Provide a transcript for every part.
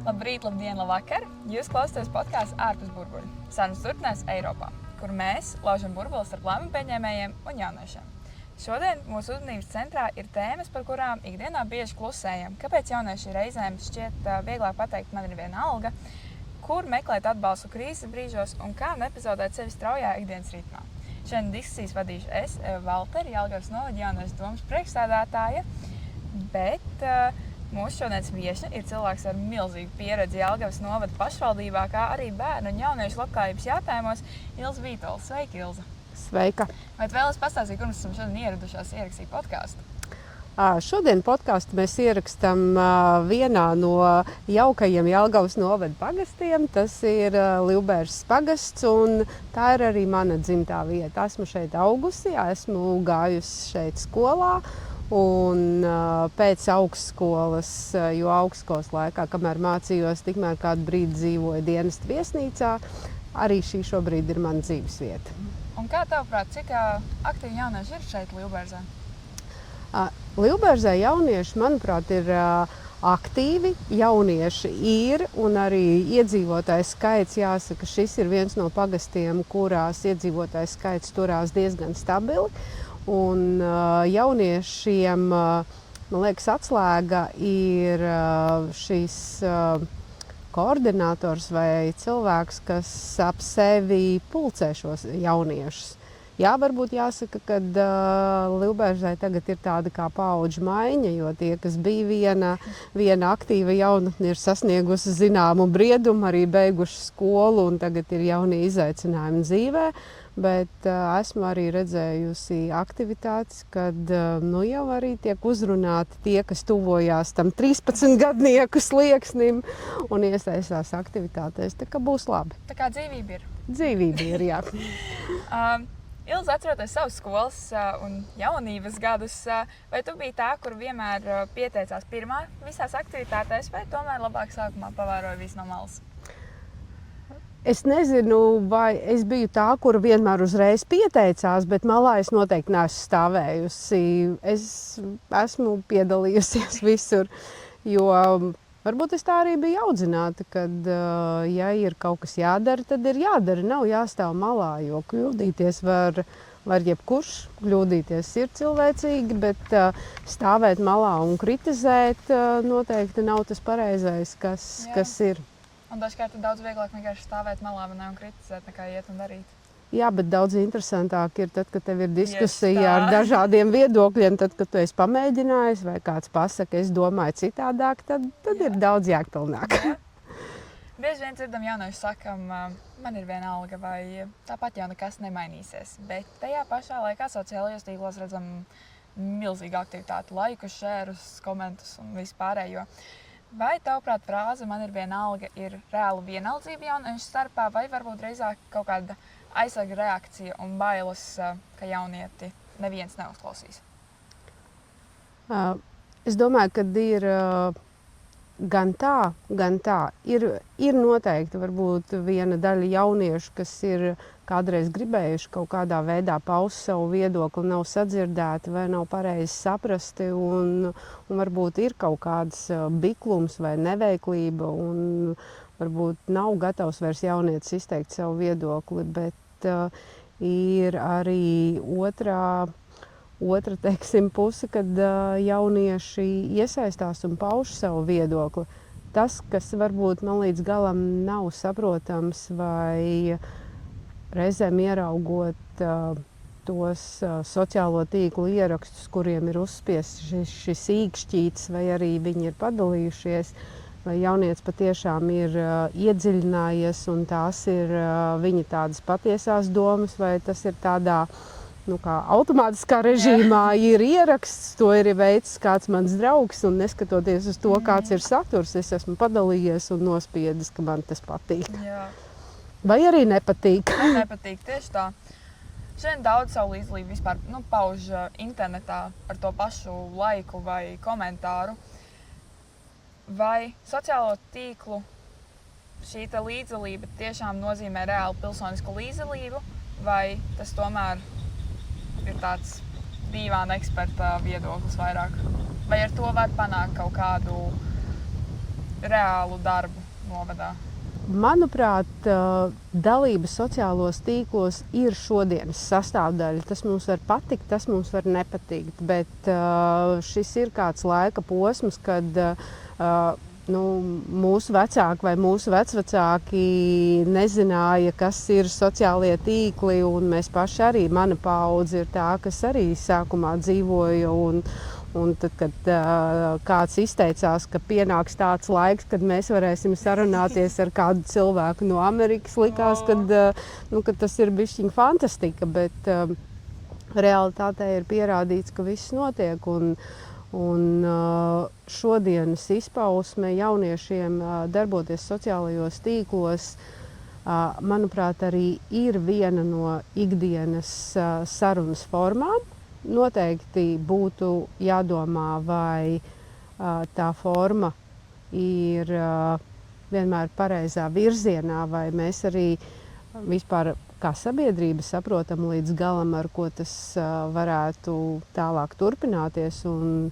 Labrīt, labdien, labvakar! Jūs klausāties podkāstu ārpus burbuļu. Sarunas turpinās Eiropā, kur mēs laužam burbuļus starp lēmumu pieņēmējiem un jauniešiem. Šodien mūsu uzmanības centrā ir tēmas, par kurām ikdienā bieži klusējam. Kāpēc jaunieši reizēm šķiet vieglāk pateikt, man ir viena alga, kur meklēt atbalstu krīzes brīžos un kā nepazaudēt sevi straujā ikdienas ritmā. Šodien diskusijas vadīšu es, Valteri, Jelgavas novada jauniešu domas priekšsēdētāja, bet mūsu šodienas viešņa ir cilvēks ar milzīgu pieredzi Jelgavas novada pašvaldībā, kā arī bērnu un jauniešu labklājības jautājumos Ilze Vītola. Sveika, Ilze! Sveika! Vai tu vēlies pastāstīt, kur mēs esam šodien ieradušās ierakstīt podkāstu? Šodien podkāstu mēs ierakstām vienā no jaukajiem Jelgavas novada pagastiem. Tas ir Liubēržas pagasts, un tā ir arī mana dzimtā vieta. Esmu šeit augusi, esmu gājusi šeit skolā. Un pēc augstskolas, jo augstskolas laikā, kamēr mācījos, tikmēr kādu brīdi dzīvoju dienesta viesnīcā, arī šī šobrīd ir mana dzīves vieta. Un kā tavuprāt, cik aktīvi jaunieši ir šeit Liubēržā? Liubēržā jaunieši, manuprāt, ir aktīvi. Jaunieši ir, un arī iedzīvotājs skaits, jāsaka, šis ir viens no pagastiem, kurās iedzīvotājs skaits turās diezgan stabili. Un jauniešiem, man liekas, atslēga ir šīs koordinators vai cilvēks, kas ap sevi pulcē šos jauniešus. Jā, varbūt jāsaka, ka Liubēržai tagad ir tāda kā paudžu maiņa, jo tie, kas bija viena aktīva jaunatne, ir sasniegusi zināmu briedumu, arī beiguši skolu, un tagad ir jaunie izaicinājumi dzīvē. Bet esmu arī redzējusi aktivitātes, kad jau arī tiek uzrunāti tie, kas tuvojās tam 13-gadnieku slieksnim un iesaistās aktivitātēs. Tā kā būs labi. Tā kā dzīvība ir. Dzīvība ir, jā. Ilze, atceroties savus skolas un jaunības gadus, vai tu biji tā, kur vienmēr pieteicās pirmā visās aktivitātēs, vai tomēr labāk sākumā pavēroja visu no malas? Es nezinu, vai es biju tā, kur vienmēr uzreiz pieteicās, bet malā es noteikti neesmu stāvējusi. Es esmu piedalījusies visur, jo varbūt es tā arī biju audzināta, kad, ja ir kaut kas jādara, tad ir jādara. Nav jāstāv malā, jo kļūdīties var jebkurš. Kļūdīties ir cilvēcīgi, bet stāvēt malā un kritizēt noteikti nav tas pareizais, kas ir. Un dažkārt ir daudz vieglāk vienkārši stāvēt malā un kritizēt, nekā iet un darīt. Jā, bet daudz interesantāk ir tad, kad tev ir diskusija ar dažādiem viedokļiem, tad, kad tu esi pamēģinājis vai kāds pasaka, es domāju citādāk, tad ir daudz jēgpilnāk. Bieži vien dzirdam jaunieši sakam, man ir viena alga vai tāpat jau nekas nemainīsies, bet tajā pašā laikā sociālajos tīklos redzam milzīgu aktivitāti, laikus, šērus, komentus un vispārējo. Vai tavuprāt frāze man ir viena alga ir reāla vienaldzība jauniešu starpā, vai varbūt drīzāk kaut kāda aizsarga reakcija un bailes, ka jaunieti neviens neuzklausīs? Es domāju, ka ir gan tā. Ir noteikti varbūt viena daļa jauniešu, kas ir kādreiz gribējuši kaut kādā veidā paust savu viedokli, nav sadzirdēti vai nav pareizi saprasti, un varbūt ir kaut kāds biklums vai neveiklība, un varbūt nav gatavs vairs jaunietis izteikt savu viedokli, bet ir arī otra, teiksim, puse, kad jaunieši iesaistās un pauž savu viedokli. Tas, kas varbūt man līdz galam nav saprotams vai reizēm ieraugot tos sociālo tīklu ierakstus, kuriem ir uzspiests šis īkšķītis, vai arī viņi ir padalījušies, vai jaunietis patiešām ir iedziļinājies, un tās ir viņa tādas patiesās domas, vai tas ir tādā kā automātiskā režīmā ir ieraksts, to ir veicis kāds mans draugs, un neskatoties uz to, kāds ir saturs, es esmu padalījies un nospiedis, ka man tas patīk. Jā. Vai arī nepatīk? Nepatīk, tieši tā. Šodien daudz savu līdzdalību vispār pauž internetā ar to pašu laiku vai komentāru. Vai sociālo tīklu šī līdzdalība tiešām nozīmē reālu pilsonisku līdzdalību, vai tas tomēr ir tāds dīvaina eksperta viedoklis vairāk? Vai ar to var panākt kaut kādu reālu darbu novadā? Manuprāt, dalība sociālos tīklos ir šodienas sastāvdaļa. Tas mums var patikt, tas mums var nepatikt. Bet šis ir kāds laika posms, kad mūsu vecāki vai mūsu vecvecāki nezināja, kas ir sociālie tīkli. Mēs paši arī, mana paudze ir tā, kas arī sākumā dzīvoja. Un tad, kad kāds izteicās, ka pienāks tāds laiks, kad mēs varēsim sarunāties ar kādu cilvēku no Amerikas, likās, ka tas ir bišķiņ fantastika, bet realitātē ir pierādīts, ka viss notiek. Un šodienas izpausme jauniešiem darboties sociālajos tīklos, manuprāt, arī ir viena no ikdienas sarunas formām. Noteikti būtu jādomā, vai tā forma ir vienmēr pareizā virzienā, vai mēs arī vispār kā sabiedrība saprotam līdz galam, ar ko tas varētu tālāk turpināties. Un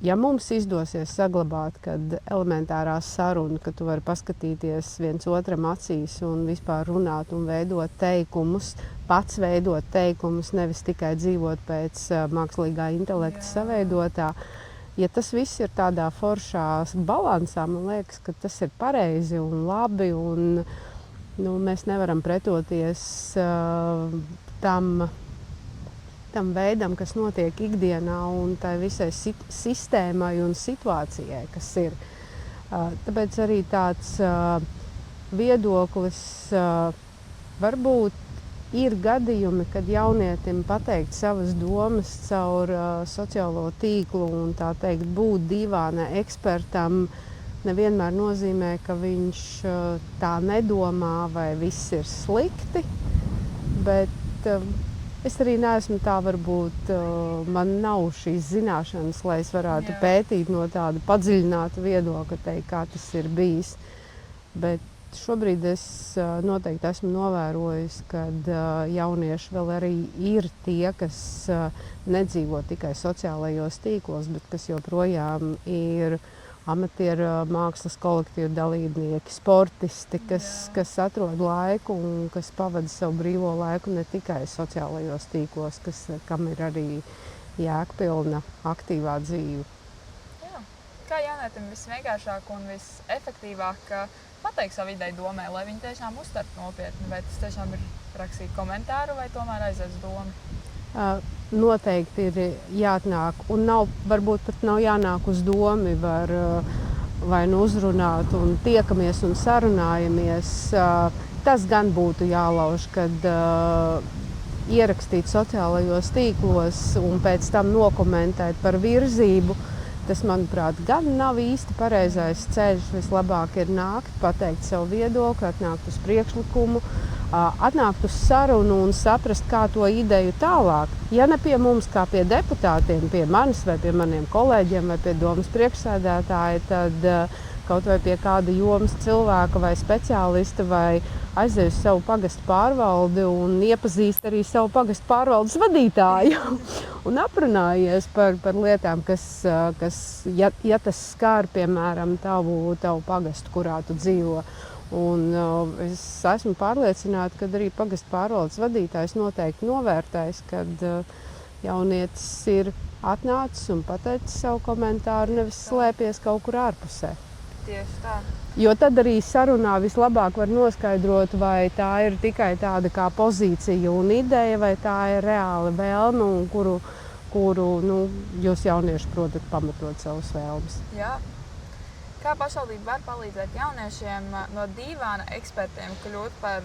ja mums izdosies saglabāt, kad elementārā saruna, ka tu vari paskatīties viens otram acīs un vispār runāt un veidot teikumus, pats veidot teikumus, nevis tikai dzīvot pēc mākslīgā intelekta saveidotā. Ja tas viss ir tādā foršā balansā, man liekas, ka tas ir pareizi un labi. Un, mēs nevaram pretoties tam veidam, kas notiek ikdienā un tai visai sistēmai un situācijai, kas ir. Tāpēc arī tāds viedoklis varbūt ir gadījumi, kad jaunietim pateikt savas domas caur sociālo tīklu un tā teikt būt divāna ekspertam nevienmēr nozīmē, ka viņš tā nedomā vai viss ir slikti, bet es arī neesmu tā, varbūt man nav šīs zināšanas, lai es varētu pētīt no tāda padziļināta viedokļa, teikt, kā tas ir bijis. Bet šobrīd es noteikti esmu novērojis, ka jaunieši vēl arī ir tie, kas nedzīvo tikai sociālajos tīklos, bet kas joprojām ir amatieru mākslas kolektīvu dalībnieki, sportisti, kas atrod laiku un kas pavada savu brīvo laiku ne tikai sociālajos tīklos, kam ir arī jēgpilna, aktīvā dzīve. Jā. Kā jaunietim visvienkāršāk un visefektīvāk pateikt savu ideju domē, lai viņi tiešām uztvertu nopietni? Vai tas tiešām ir rakstīt komentāru vai tomēr aiziet uz domu? Noteikti ir jāatnāk, un varbūt pat nav jānāk uz domu, vai nu uzrunāt un tiekamies un sarunājamies. Tas gan būtu jālauž, kad ierakstīt sociālajos tīklos un pēc tam nokomentēt par virzību. Tas, manuprāt, gan nav īsti pareizais ceļš. Vislabāk ir nākt, pateikt savu viedokli, atnākt uz priekšlikumu, atnākt uz sarunu un saprast, kā to ideju tālāk. Ja ne pie mums, kā pie deputātiem, pie manis vai pie maniem kolēģiem vai pie domas priekšsēdētāja, tad kaut vai pie kāda jomas cilvēka vai speciālista vai aizej uz savu pagastu pārvaldi un iepazīst arī savu pagastu pārvaldes vadītāju un aprunājies par lietām, kas ja tas skar, piemēram, tavu pagastu, kurā tu dzīvo. Un es esmu pārliecināta, ka arī pagastu pārvaldes vadītājs noteikti novērtēs, kad jaunietis ir atnācis un pateicis savu komentāru, nevis slēpies kaut kur ārpusē. Tieši tā. Jo tad arī sarunā vislabāk var noskaidrot, vai tā ir tikai tāda kā pozīcija un ideja, vai tā ir reāla vēlme, un kuru jūs jaunieši protat pamatot savas vēlmes. Jā. Kā pašvaldība var palīdzēt jauniešiem no divāna ekspertiem kļūt par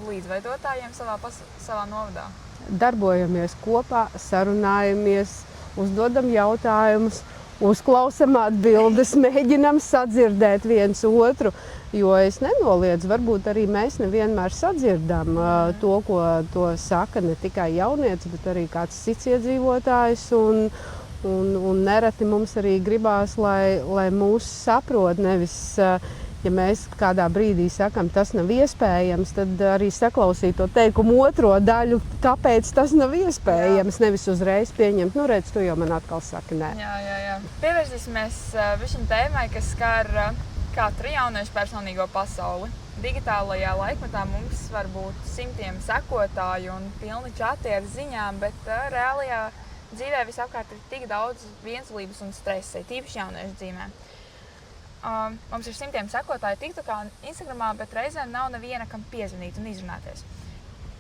līdzveidotājiem savā novadā? Darbojamies kopā, sarunājamies, uzdodam jautājumus, uzklausam atbildes, mēģinam sadzirdēt viens otru, jo es nenoliedzu, varbūt arī mēs nevienmēr sadzirdam to, ko to saka ne tikai jaunietis, bet arī kāds cits iedzīvotājs. Un nereti mums arī gribās, lai mūs saprot, nevis ja mēs kādā brīdī sakam, tas nav iespējams, tad arī saklausīt to teikumu otro daļu, kāpēc tas nav iespējams, nevis uzreiz pieņemt, nu redz, tu jau man atkal saki nē. Jā. Pievērsīsimies šim tēmai, kas skar katru jauniešu personīgo pasauli. Digitālajā laikmetā mums var būt simtiem sekotāju un pilni čati ar ziņām, bet reālajā dzīvē visapkārt ir tik daudz vienzulības un stresa, tīpaši jauniešu dzīvē. Mums ir simtiem sekotāju TikTokā un Instagramā, bet reizēm nav neviena, kam piezvanīt un izrunāties.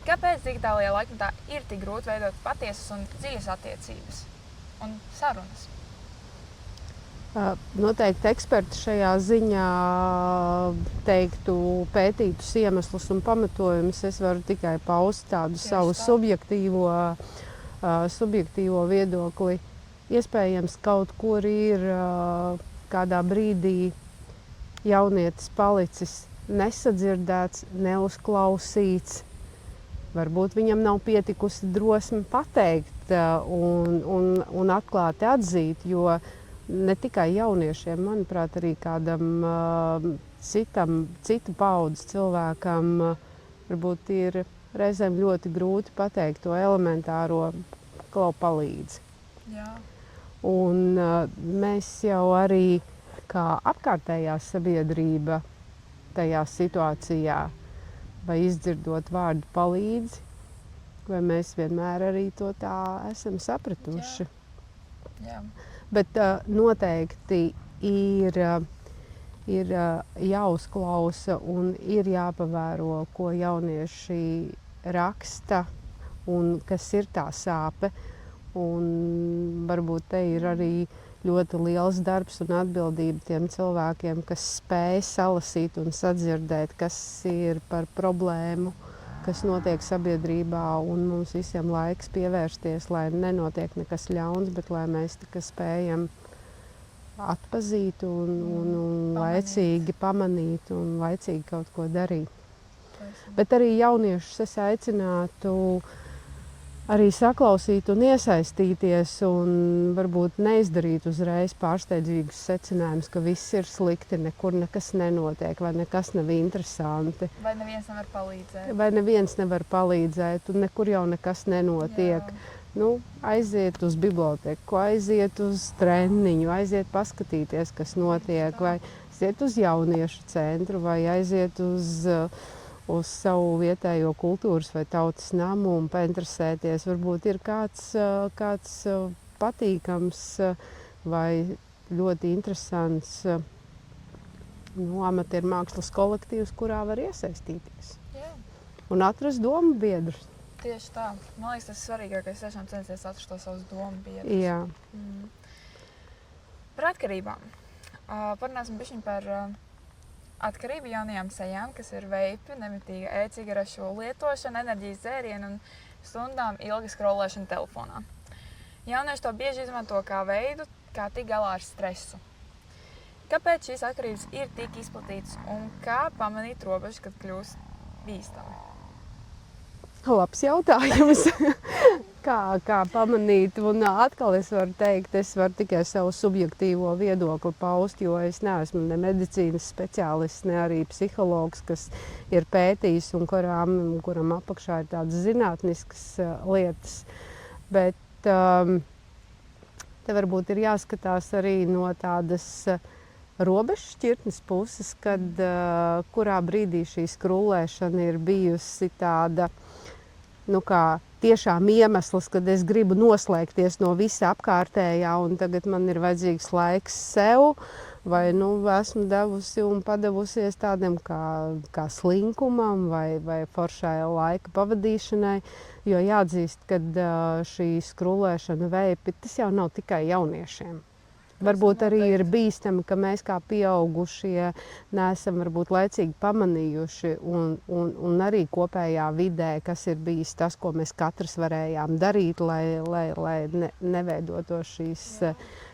Kāpēc digitālajā laikmetā ir tik grūti veidot patiesas un dziļas attiecības un sarunas? Noteikti eksperti šajā ziņā teiktu pētītus iemeslus un pamatojumus. Es varu tikai paust tādu savu subjektīvo viedokli. Iespējams, kaut kur ir kādā brīdī jaunietis palicis nesadzirdēts, neuzklausīts. Varbūt viņam nav pietikusi drosme pateikt un atklāti atzīt, jo ne tikai jauniešiem, manuprāt, arī kādam citu paudzi cilvēkam varbūt ir reizēm ļoti grūti pateikt to elementāro, klau palīdzi. Jā. Un mēs jau arī kā apkārtējā sabiedrība tajā situācijā, vai izdzirdot vārdu palīdzi, vai mēs vienmēr arī to tā esam sapratuši. Jā. Bet noteikti ir jāuzklausa un ir jāpavēro, ko jaunieši raksta un kas ir tā sāpe. Un varbūt te ir arī ļoti liels darbs un atbildība tiem cilvēkiem, kas spēj salasīt un sadzirdēt, kas ir par problēmu, kas notiek sabiedrībā, un mums visiem laiks pievērsties, lai nenotiek nekas ļauns, bet lai mēs tikai spējam atpazīt un laicīgi pamanīt un laicīgi kaut ko darīt. Bet arī jauniešus es aicinātu arī saklausīt un iesaistīties un varbūt neizdarīt uzreiz pārsteidzīgus secinājumus, ka viss ir slikti, nekur nekas nenotiek vai nekas nav interesanti. Vai neviens nevar palīdzēt. Vai neviens nevar palīdzēt un nekur jau nekas nenotiek. Jā. Nu, aiziet uz biblioteku, aiziet uz treniņu, aiziet paskatīties, kas notiek, vai aiziet uz jauniešu centru, vai aiziet uz savu vietējo kultūras vai tautas namu un painteresēties. Varbūt ir kāds patīkams vai ļoti interesants amatieru mākslas kolektīvs, kurā var iesaistīties. Jā. Un atrast domu biedrus. Tieši tā. Man liekas, tas ir svarīgākais, tiešām censties atrast to savus domu biedrus. Jā. Par atkarībām. Parunāsim bišķiņ par atkarību jaunajām sejām, kas ir veipi, nemitīga e-cigarešu lietošana, enerģijas dzērienu un stundām ilga skrolēšana telefonā. Jaunieši to bieži izmanto kā veidu, kā tikt galā ar stresu. Kāpēc šīs atkarības ir tik izplatītas un kā pamanīt robežu, kad kļūst bīstami? Labs jautājums. Kā pamanīt? Un atkal es varu teikt, es varu tikai savu subjektīvo viedokli paust, jo es neesmu ne medicīnas speciālists, ne arī psihologs, kas ir pētījis un kuram apakšā ir tādas zinātniskas lietas. Bet te varbūt ir jāskatās arī no tādas robežšķirtnes puses, kad kurā brīdī šī skrullēšana ir bijusi tāda, kā tiešām iemesls, kad es gribu noslēgties no visa apkārtējā un tagad man ir vajadzīgs laiks sev, vai esmu devusi un padavusies tādam kā slinkumam vai foršai laika pavadīšanai, jo jāatzīst, ka šī skrullēšana veipi, tas jau nav tikai jauniešiem. Varbūt arī ir bīstami, ka mēs kā pieaugušie neesam varbūt laicīgi pamanījuši un arī kopējā vidē, kas ir bijis tas, ko mēs katrs varējām darīt, lai neveidotos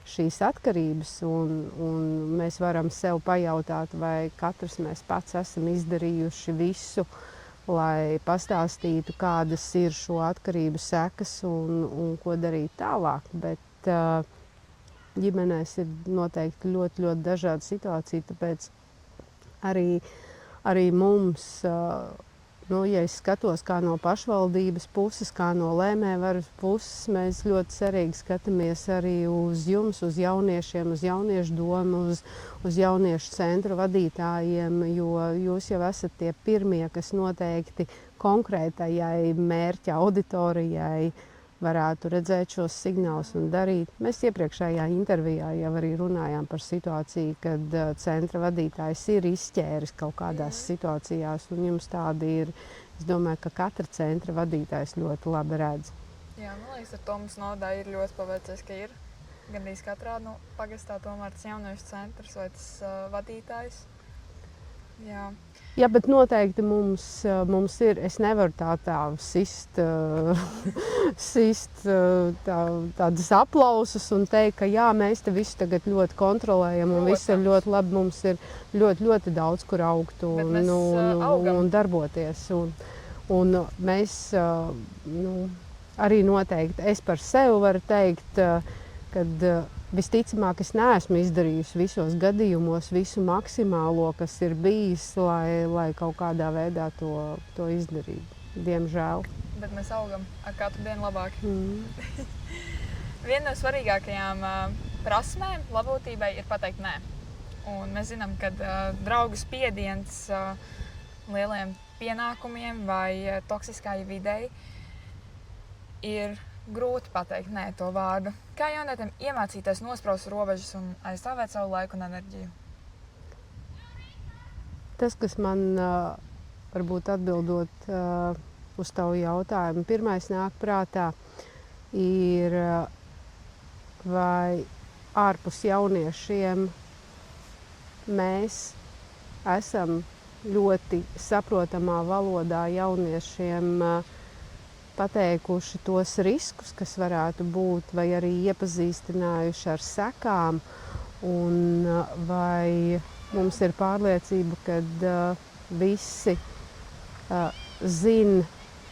šīs atkarības. Un mēs varam sev pajautāt, vai katrs mēs pats esam izdarījuši visu, lai pastāstītu, kādas ir šo atkarību sekas un ko darīt tālāk. Bet ģimenēs ir noteikti ļoti, ļoti dažāda situācija, tāpēc arī mums, ja es skatos kā no pašvaldības puses, kā no lēmējvaras puses, mēs ļoti cerīgi skatāmies arī uz jums, uz jauniešiem, uz jauniešu domu, uz jauniešu centru vadītājiem, jo jūs jau esat tie pirmie, kas noteikti konkrētajai mērķa auditorijai varētu redzēt šos signālus un darīt. Mēs iepriekšējā intervijā jau arī runājām par situāciju, kad centra vadītājs ir izķēris kaut kādās situācijās, un jums tādi ir. Es domāju, ka katra centra vadītājs ļoti labi redz. Jā, man liekas, ar to mums nodā ir ļoti paveicies, ka ir gandrīz katrā pagastā tomēr tas jauniešu centrs vai tas vadītājs. Jā. Jā, bet noteikti mums ir, es nevaru tā sist tādas aplausus un teikt, ka jā, mēs te visu tagad ļoti kontrolējam un viss ir ļoti labi, mums ir ļoti, ļoti daudz, kur augt un darboties. Un mēs arī noteikti, es par sevi varu teikt, kad visticamāk, es neesmu izdarījusi visos gadījumos visu maksimālo, kas ir bijis, lai kaut kādā veidā to izdarītu. Diemžēl. Bet mēs augam ar katru dienu labāk. Viena no svarīgākajām prasmēm labklājībai ir pateikt nē. Un mēs zinām, ka draugu spiediens lieliem pienākumiem vai toksiskai videi ir grūti pateikt nē to vārdu. Kā jaunietim iemācīties nospraust robežas un aizstāvēt savu laiku un enerģiju? Tas, kas man varbūt atbildot uz tavu jautājumu, pirmais nāk prātā ir, vai ārpus jauniešiem mēs esam ļoti saprotamā valodā jauniešiem pateikuši tos riskus, kas varētu būt, vai arī iepazīstinājuši ar sekām, un vai mums ir pārliecība, ka visi zina,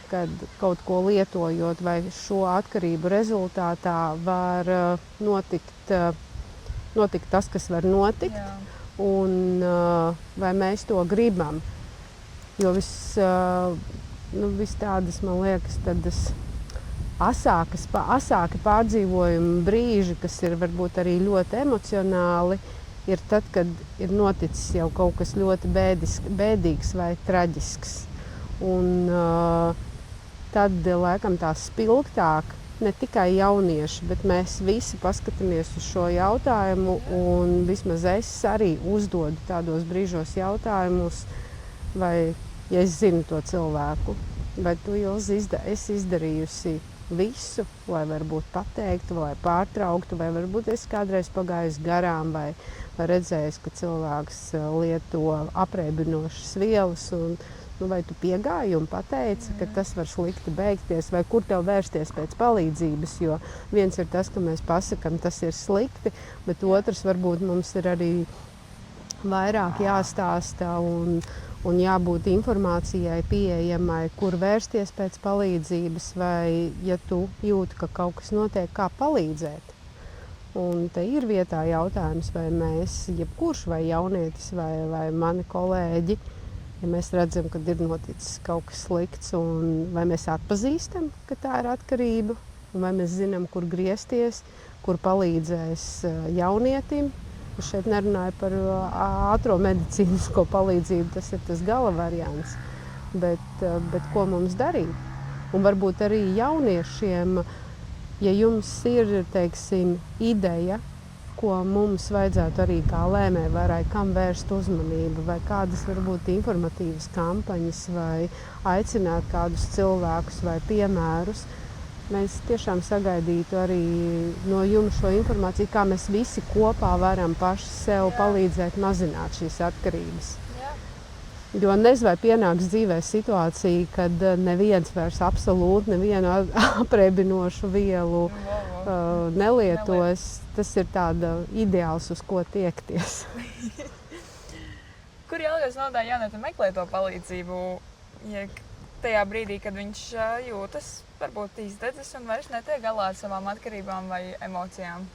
ka kaut ko lietojot vai šo atkarību rezultātā var notikt tas, kas var notikt, un vai mēs to gribam. Jo viss tādas, man liekas, tādas asāki pārdzīvojumi brīži, kas ir varbūt arī ļoti emocionāli, ir tad, kad ir noticis jau kaut kas ļoti bēdīgs vai traģisks. Un tad, laikam, tā spilgtāk, ne tikai jaunieši, bet mēs visi paskatāmies uz šo jautājumu, un vismaz es arī uzdodu tādos brīžos jautājumus, vai ja es zinu to cilvēku, vai tu esi izdarījusi visu, lai varbūt pateiktu, vai pārtrauktu, vai varbūt es kādreiz pagājusi garām, vai redzējusi, ka cilvēks lieto apreibinošas vielas, un vai tu piegāji un pateici, ka tas var slikti beigties, vai kur tev vērsties pēc palīdzības, jo viens ir tas, ka mēs pasakam, tas ir slikti, bet otrs varbūt mums ir arī vairāk jāstāsta un jābūt informācijai pieejamai, kur vērsties pēc palīdzības, vai, ja tu jūti, ka kaut kas notiek, kā palīdzēt. Un te ir vietā jautājums, vai mēs, jebkurš vai jaunietis vai mani kolēģi, ja mēs redzam, ka ir noticis kaut kas slikts, un vai mēs atpazīstam, ka tā ir atkarība, un vai mēs zinām, kur griezties, kur palīdzēs jaunietim. Es šeit nerunāju par ātro medicīnisko palīdzību, tas ir tas gala variants, bet ko mums darīt? Un varbūt arī jauniešiem, ja jums ir, teiksim, ideja, ko mums vajadzētu arī kā lēmējvarai, kam vērst uzmanību, vai kādas varbūt informatīvas kampaņas, vai aicināt kādus cilvēkus vai piemērus, mēs tiešām sagaidītu arī no jums šo informāciju, kā mēs visi kopā varam paši sev palīdzēt mazināt šīs atkarības. Jā. Jo nezinu, vai pienāks dzīvē situācija, kad neviens vairs absolūti nevienu apreibinošu vielu nelietos. Tas ir tāda ideāls, uz ko tiekties. Kur Jelgavas nodā jaunietim meklē to palīdzību, ja tajā brīdī, kad viņš jūtas varbūt izdedzis un vairs netiek galā ar savām atkarībām vai emocijām?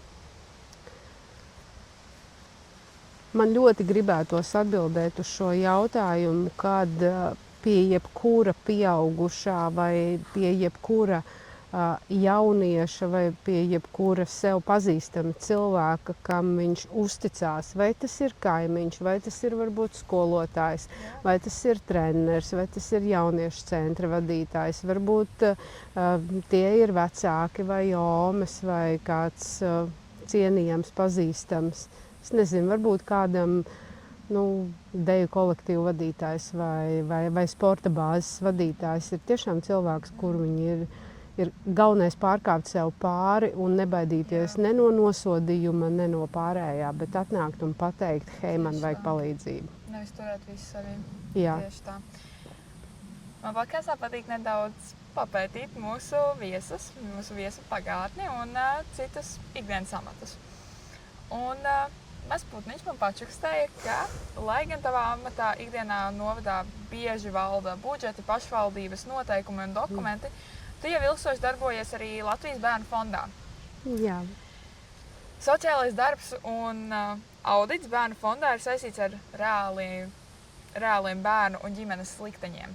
Man ļoti gribētos atbildēt uz šo jautājumu, kad pie jebkura pieaugušā vai pie jebkura jaunieša vai pie jebkura sev pazīstama cilvēka, kam viņš uzticās, vai tas ir kaimiņš, vai tas ir varbūt skolotājs, vai tas ir treneris, vai tas ir jauniešu centra vadītājs, varbūt tie ir vecāki vai omes vai kāds cienījams, pazīstams. Es nezinu, varbūt kādam deju kolektīvu vadītājs vai sporta bāzes vadītājs ir tiešām cilvēks, kur viņi ir galvenais pārkāpt sev pāri un nebaidīties ne no nosodījuma, ne no pārējā, bet atnākt un pateikt, hei, man vajag palīdzību. Nevis turēt visu saviem. Jā. Tieši tā. Man podkastā patīk nedaudz papētīt mūsu viesu pagātni un citus ikdienas amatus. Un Mēs Putniņš man pačukstēja, ka, lai gan tavā amatā ikdienā novadā bieži valda budžeti, pašvaldības noteikumi un dokumenti, tu jau ilgstoši darbojies arī Latvijas Bērnu fondā. Jā. Sociālais darbs un audits Bērnu fondā ir saistīts ar reāliem bērnu un ģimenes likteņiem.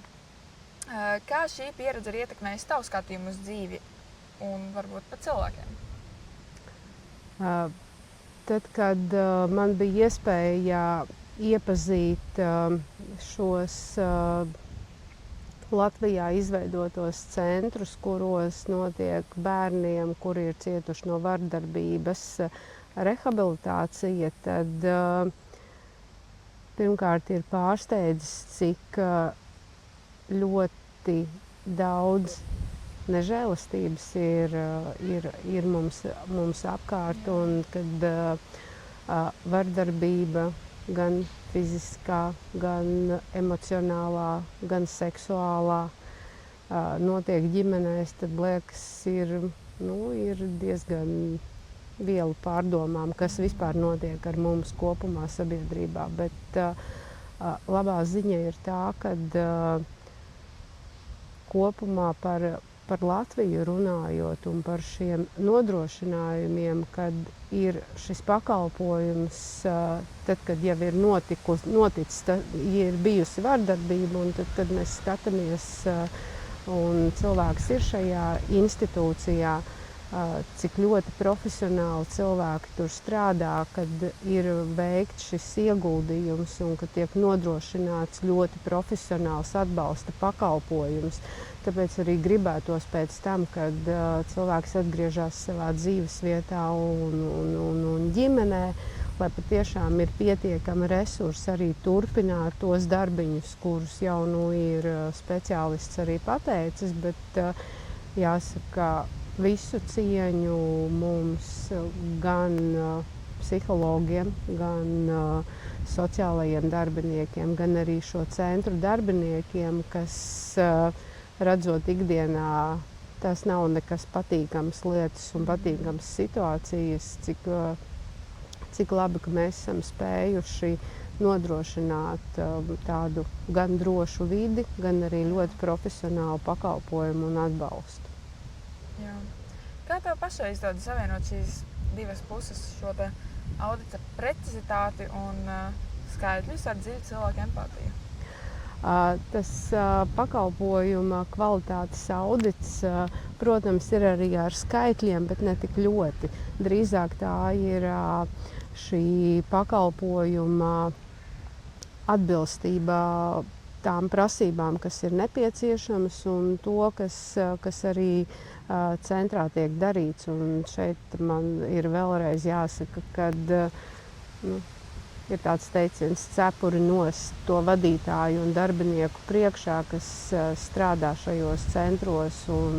Kā šī pieredze ir ietekmējusi tavu skatījumu uz dzīvi un varbūt pat cilvēkiem? Tad, kad man bija iespēja iepazīt šos Latvijā izveidotos centrus, kuros notiek bērniem, kuri ir cietuši no vardarbības, rehabilitācija, tad pirmkārt ir pārsteidzis, cik ļoti daudz nežēlastības ir mums apkārt, un kad vardarbība gan fiziskā, gan emocionālā, gan seksuālā notiek ģimenēs, tad liekas, ir diezgan vielu pārdomām, kas vispār notiek ar mums kopumā sabiedrībā. Bet labā ziņa ir tā, ka kopumā par Latviju runājot un par šiem nodrošinājumiem, kad ir šis pakalpojums, tad, kad jau ir noticis, ir bijusi vardarbība, un tad, kad mēs skatāmies un cilvēks ir šajā institūcijā, cik ļoti profesionāli cilvēki tur strādā, kad ir veikts šis ieguldījums un ka tiek nodrošināts ļoti profesionāls atbalsta pakalpojums. Tāpēc arī gribētos pēc tam, kad cilvēks atgriežas savā dzīvesvietā un ģimenē, lai patiešām ir pietiekami resursi arī turpināt tos darbiņus, kurus jau ir speciālists arī pateicis, bet jāsaka, visu cieņu mums gan psihologiem, gan sociālajiem darbiniekiem, gan arī šo centru darbiniekiem, kas redzot ikdienā, tās nav nekas patīkams lietas un patīkams situācijas, cik labi, ka mēs esam spējuši nodrošināt tādu gan drošu vidi, gan arī ļoti profesionālu pakalpojumu un atbalstu. Jā. Kā tev pašai izdodas savienot šīs divas puses, šo te audita precizitāti un skaitļus ar dziļu cilvēku empātiju? Tas pakalpojuma kvalitātes audits, protams, ir arī ar skaitļiem, bet ne tik ļoti. Drīzāk tā ir šī pakalpojuma atbilstība tām prasībām, kas ir nepieciešamas, un to, kas arī centrā tiek darīts. Un šeit man ir vēlreiz jāsaka, ka ir tāds teiciens cepuri nost to vadītāju un darbinieku priekšā, kas strādā šajos centros un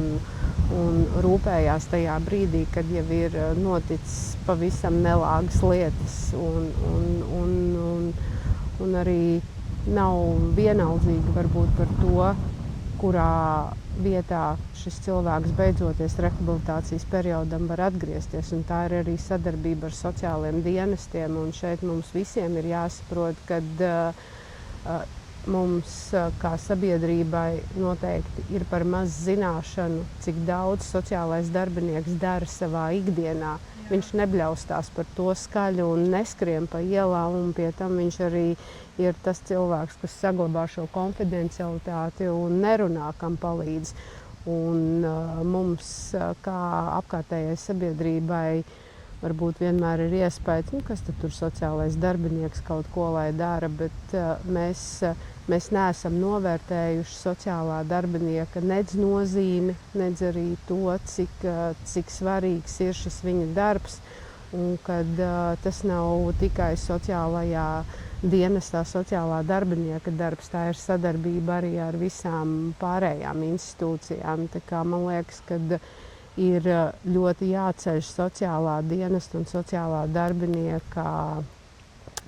rūpējās tajā brīdī, kad jau ir noticis pavisam nelāgas lietas. Un arī nav vienaldzīgi varbūt par to, kurā vietā šis cilvēks beidzoties rehabilitācijas periodam var atgriezties. Un tā ir arī sadarbība ar sociālajiem dienestiem. Un šeit mums visiem ir jāsaprot, ka mums kā sabiedrībai noteikti ir par maz zināšanu, cik daudz sociālais darbinieks dara savā ikdienā. Viņš nebļaustās par to skaļu un neskrien pa ielām, un pie tam viņš arī ir tas cilvēks, kas saglabā šo konfidencialitāti un nerunā, kam palīdz. Un mums, kā apkārtējai sabiedrībai, varbūt vienmēr ir iespējas, kas tur sociālais darbinieks kaut ko lai dara, bet mēs neesam novērtējuši sociālā darbinieka nedz nozīmi, nedz arī to, cik svarīgs ir šis viņa darbs. Un kad tas nav tikai sociālajā dienestā, sociālā darbinieka darbs, tā ir sadarbība arī ar visām pārējām institūcijām. Tā kā man liekas, ka ir ļoti jāceļ sociālā dienesta un sociālā darbinieka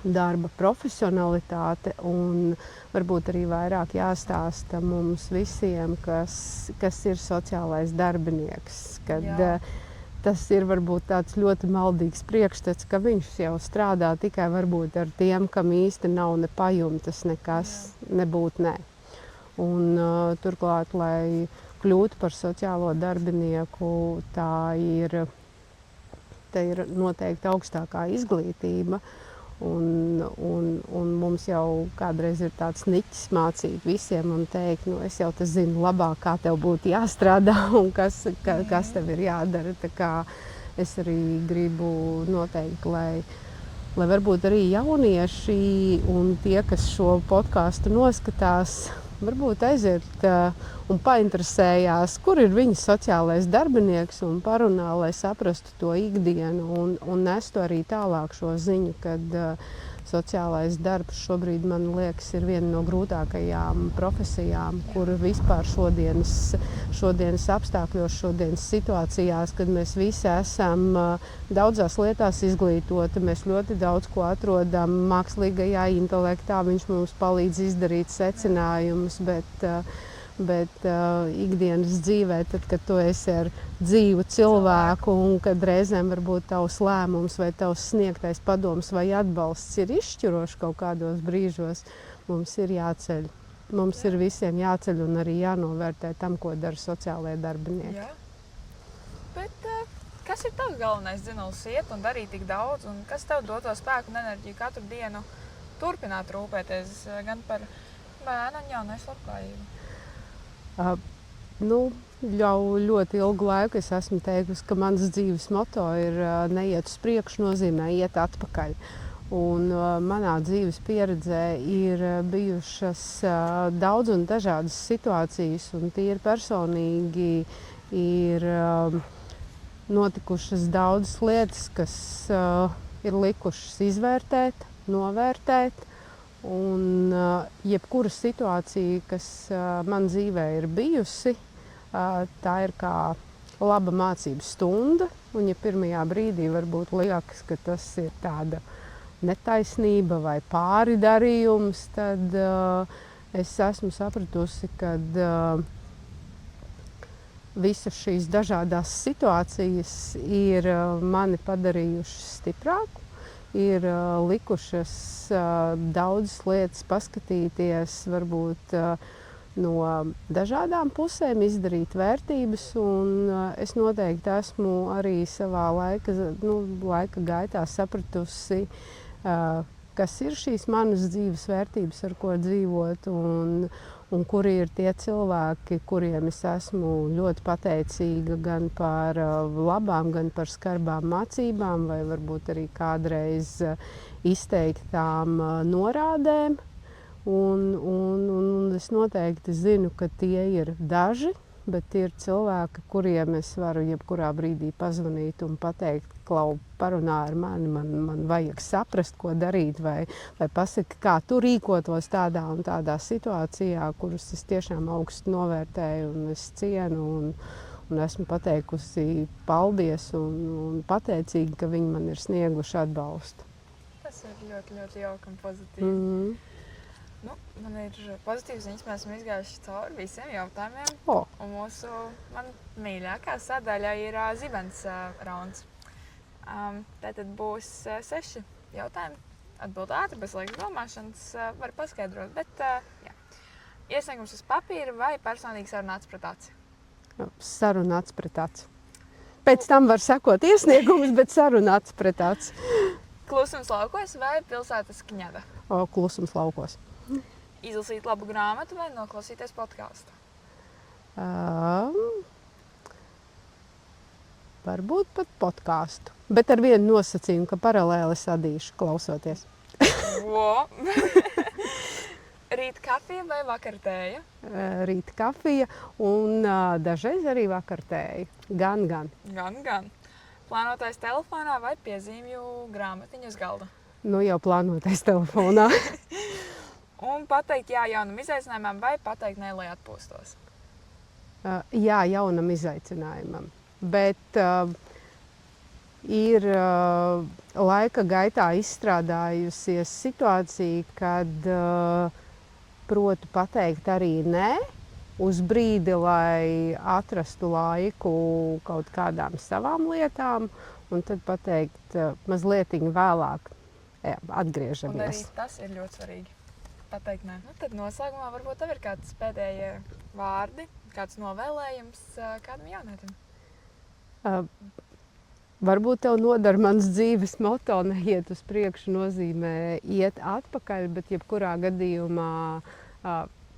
darba profesionalitāte, un varbūt arī vairāk jāstāsta mums visiem, kas ir sociālais darbinieks. Tas ir varbūt tāds ļoti maldīgs priekšstats, ka viņš jau strādā tikai varbūt ar tiem, kam īsti nav ne pajumtas nekas, nebūt ne. Un turklāt, lai kļūt par sociālo darbinieku, tā ir noteikti augstākā izglītība. Un mums jau kādreiz ir tāds niķis mācīt visiem un teikt, es jau zinu labāk, kā tev būtu jāstrādā un kas tev ir jādara. Tā kā es arī gribu noteikt, lai varbūt arī jaunieši un tie, kas šo podcastu noskatās, varbūt aiziet un painteresējās, kur ir viņa sociālais darbinieks un parunā, lai saprastu to ikdienu un nestu arī tālāk šo ziņu, kad sociālais darbs šobrīd, man liekas, ir viena no grūtākajām profesijām, kur vispār šodienas apstākļos, šodienas situācijās, kad mēs visi esam daudzās lietās izglītoti, mēs ļoti daudz ko atrodam mākslīgajā intelektā, viņš mums palīdz izdarīt secinājumus, bet ikdienas dzīvē, tad, kad tu esi ar dzīvu cilvēku un kad reizēm varbūt tavs lēmums vai tavs sniegtais padoms vai atbalsts ir izšķirošs kaut kādos brīžos, mums ir jāceļ. Mums ir visiem jāceļ un arī jānovērtē tam, ko dara sociālajie darbinieki. Jā. Bet kas ir tavs galvenais dzinējums iet un darīt tik daudz, un kas tev dod to spēku un enerģiju katru dienu turpināt rūpēties gan par bērnu un jauniešu labklājību? Jau ļoti ilgu laiku es esmu teikusi, ka mans dzīves moto ir neiet uz priekšu, nozīmē iet atpakaļ. Un manā dzīves pieredzē ir bijušas daudz un dažādas situācijas, un tīri personīgi ir notikušas daudzas lietas, kas ir likušas izvērtēt, novērtēt. Un jebkura situācija, kas man dzīvē ir bijusi, tā ir kā laba mācības stunda. Un ja pirmajā brīdī varbūt liekas, ka tas ir tāda netaisnība vai pāridarījums, tad es esmu sapratusi, ka visas šīs dažādās situācijas ir mani padarījušas stiprāku. Ir likušas daudzas lietas paskatīties, varbūt no dažādām pusēm, izdarīt vērtības. Un es noteikti esmu arī savā laika gaitā sapratusi, kas ir šīs manas dzīves vērtības, ar ko dzīvot. Un kuri ir tie cilvēki, kuriem es esmu ļoti pateicīga gan par labām, gan par skarbām mācībām, vai varbūt arī kādreiz izteiktām norādēm. Un es noteikti zinu, ka tie ir daži, bet ir cilvēki, kuriem es varu jebkurā brīdī pazvanīt un pateikt, klau, parunā ar mani, man vajag saprast, ko darīt, vai pasaki, kā tu rīkotos tādā un tādā situācijā, kurus es tiešām augstu novērtēju un es cienu un esmu pateikusi paldies un pateicīgi, ka viņi man ir snieguši atbalstu. Tas ir ļoti, ļoti jauki un pozitīvi. Man ir pozitīvs ziņas, mēs esam izgājuši cauri visiem jautājumiem. Un mūsu mīļākā sadaļa ir zibens rauns. Tātad būs 6 jautājumi. Atbild ātri, bez liekas domāšanas, var paskaidrot. Bet iesniegums uz papīra vai personīgi saruna acs pret aci? Saruna acs pret aci. Pēc tam var sekot iesniegums, bet saruna acs pret aci. Klusums laukos vai pilsētas kņada? Klusums laukos. Izlasīt labu grāmatu vai noklausīties podkāstu? Varbūt pat podkāstu, bet ar vienu nosacījumu, ka paralēli sadīšu klausoties. Vo! Rīt kafija vai vakar tēja? Rīt kafija un dažreiz arī vakar tēja. Gan. Gan. Plānotais telefonā vai piezīmju grāmatiņu uz galda? Nu jau plānotais telefonā. Un pateikt jā jaunam izaicinājumam vai pateikt nē, lai atpūstos? Jā, jaunam izaicinājumam. Bet ir laika gaitā izstrādājusies situācija, kad protu pateikt arī nē uz brīdi, lai atrastu laiku kaut kādām savām lietām, un tad pateikt mazliet vēlāk atgriežamies. Un arī tas ir ļoti svarīgi. Pateikt nē. Nu, tad noslēgumā varbūt tev ir kāds pēdējie vārdi, kāds novēlējums kādam jaunietim? Varbūt tev nodara mans dzīves moto, neiet uz priekšu nozīmē iet atpakaļ, bet jebkurā gadījumā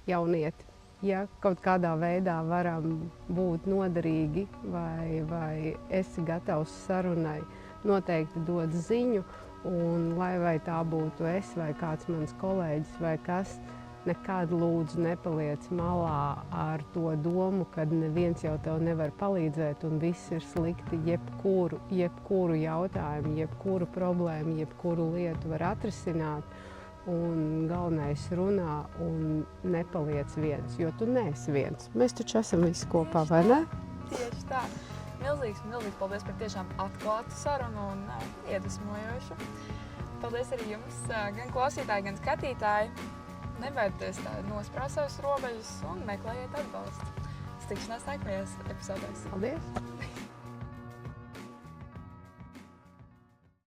jaunieti, ja kaut kādā veidā varam būt noderīgi vai esi gatavs sarunai, noteikti dod ziņu, un lai tā būtu es vai kāds mans kolēģis vai kas, nekad lūdzu nepaliec malā ar to domu, ka neviens jau tev nevar palīdzēt un viss ir slikti. Jebkuru jautājumu, jebkuru problēmu, jebkuru lietu var atrisināt. Un galvenais runā un nepaliec viens, jo tu neesi viens. Mēs taču esam visi kopā, vai ne? Tieši tā. Milzīgs paldies par tiešām atklātu sarunu un iedvesmojošu. Paldies arī jums, gan klausītāji, gan skatītāji. Nebaidieties nosprāst savas robežas un meklējiet atbalstu. Tikšanās nākamajās epizodēs. Paldies!